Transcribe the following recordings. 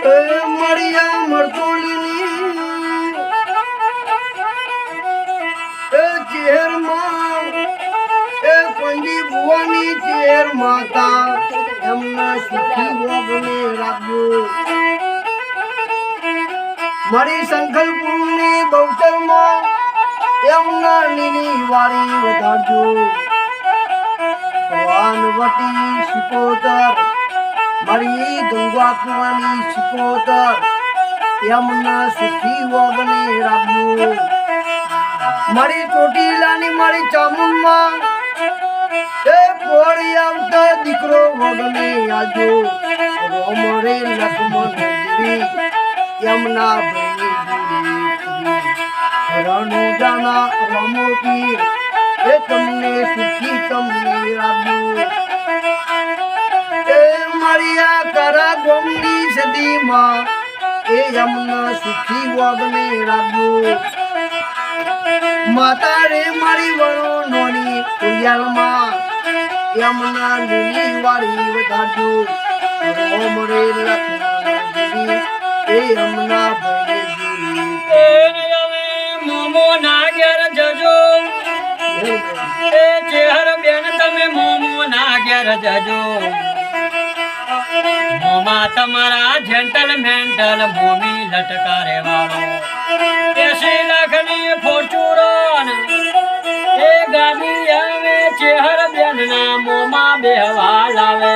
મળ્યા મરતોલીની ચેરમાં પંડી ભુવાની ચેર માતા એમના સુખી ભોગને રાખજો મારી સંકલ્પની બહુચરમાં એમના લીલી વાળી વધારજો વાનવટી શિકોતર મારી ગંગા કુવાની શિકોતર એમના સુખી વગને રાખજો મારી ચોટીલાની મારી ચામુંડમાં એ પોળી આવતા દીકરો વગને આજો રોમ રે લક્ષ્મણ દેવી એમના રણુ જાના રમો પીર એ તમને સુખી તમને રાખજો એ મારિયા કરા ગોમની સદીમાં એ એમના સુખી વગને રાખજો માતા રે મારી વણો નોની કુયાલમાં એમના લીલી વાળી વધારજો રોમ રે લક્ષ્મણ દેવી એ એમના મોમો ના ઘેર જજો એ ચેહર બેન તમે મોમો ના ઘેર જજો મોમા તમારા જેન્ટલ મેન્ટલ મોમી લટકારે વાળો 80 લાખની ફોર્ચ્યુન એ ગાડી આવે ચેહર બેન ના મોમા બેહવા લાવે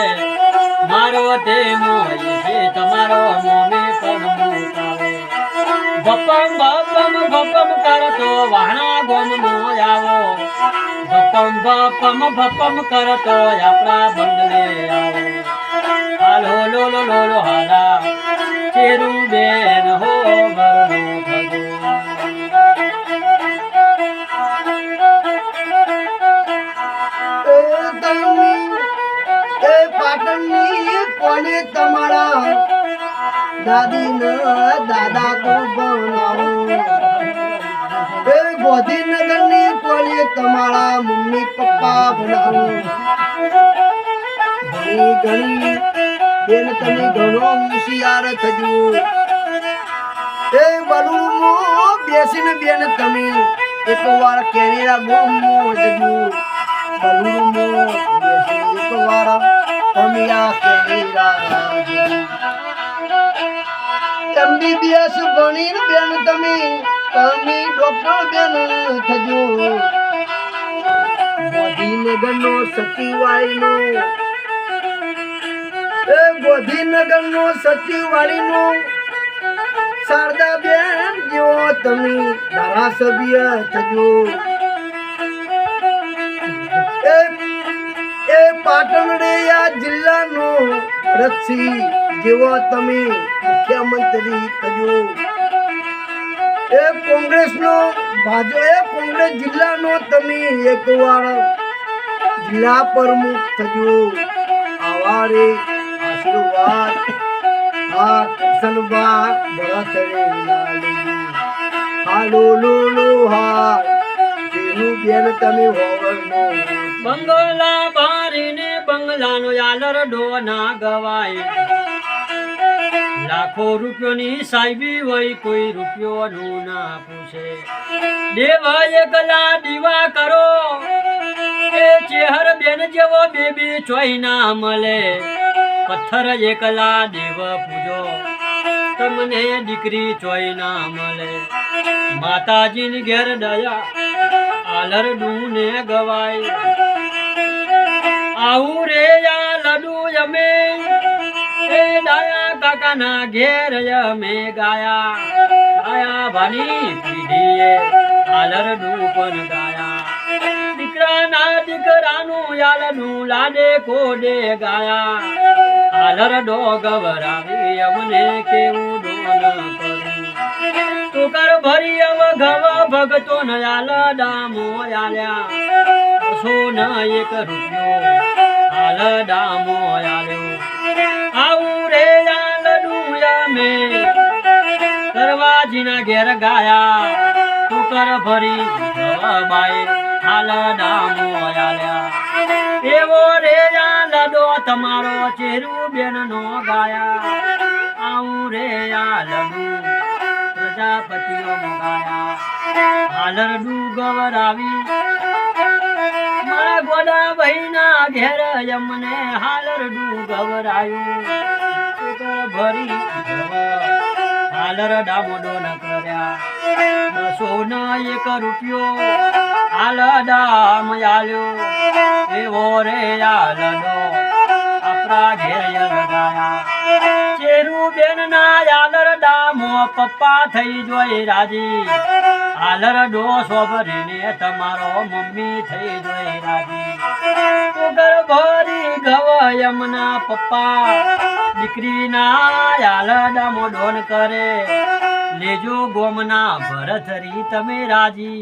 મારો તે મોઈ છે તમારો મોમી પણ મુકાવે ભપમ ભપમ ભપમ કરતો વાહણા ગોમ મો આવો ભપમ ભપમ ભપમ કરતો આપણા બંગલે આવો હાલો લો લો લો લો હાલા ચેરુ બેન હો વરનો ભગો એ પાટણની કોને તમારા દાદી ન દાદા તો બનાવો એ ગોધીનગરની કોને તમારા મમ્મી પપ્પા બનાવો ઘણી ઘણી બેન તમે ઘણો હોશિયાર થજો એ બલુમો બેસીને બેન તમે એકવાર કેરેલા ગોમો જજો બલુમો બેસીને એકવાર તમે આ કેરેલા MBBS ભણીને બેન તમે ડોક્ટર બેન થજો ગોધીનગરનો સચિવાળીનો એ ગોધીનગરનો સચિવાળીનો શારદા બેન જેવો તમે ધારાસભ્ય થજો એ પાટણ રે આ જિલ્લાનો રક્ષી જેવો તમે મુખ્યમંત્રી થજો એ કોંગ્રેસનો કોંગ્રેસ જિલ્લાનો તમે એકવાર જિલ્લા પ્રમુખ થજો આવા રે આશીર્વાદ આ કરશનબા ભરતરે લાલજી હાલો લો લો હાલ તેનું બેન તમે હોવરનો બંગલા બારીને બંગલાનો યાલર ડો ના ગવાય લાખો રૂપિયોની સાહેબી હોય કોઈ રૂપિયો નું ના પૂછે દેવ એકલા દીવા કરો એ ચેહર બેન જેવો બેબી ચોઈ ના મળે પથ્થર એકલા દેવ પૂજો તમને દીકરી ચોઈ ના મળે માતાજીની ઘેર દયા આલર ડૂને ગવાય આવું રે યા લડુ અમે એ ડાયા કાકાના ઘેર અમે ગાયા ભાની પીઢીએ આલર ડૂપન ગાયા દીકરાના દીકરાનું યાલનું લાડે કોડે ગાયા આલર ડો ગવરાવી અમને કેવું ડોન કરું ટોકર ભરી અવ ઘવ ભગતો ન યાલ ડામો યાલ્યા સોન 1 રૂપિયો આલ ડામો યાલ્યો આવું રે યાલ ડુયા મે કરવાજીના ઘેર ગાયા ટોકર ભરી ઘવ બાઈ આલ ડામો યાલ્યા એવો રે યાલ ડો તમારો ચેરુ બેન નો ગાયા આવું રે આ લડુ પ્રજાપતિઓ મંગાયા હાલરડું ગવરાવી મારા ગોડા ભાઈના ઘેર યમને હાલરડું ગવરાયું ભરી હાલર ડામોડો ન કર્યા સોનો 1 રૂપિયો હાલ દામ આલ્યો એવો રે આલડો આપણા ઘેર લગાયા ચેરુબેન ના આલર ડામો પપ્પા થઈ જોઈ રાજી આલર ડો સોભરીને તમારો મમ્મી થઈ જોઈ રાજી ઉગર ભરી ગવ યમના પપ્પા દીકરીના આલડા મોઢોન કરે લેજો ગોમના ભરથરી તમે રાજી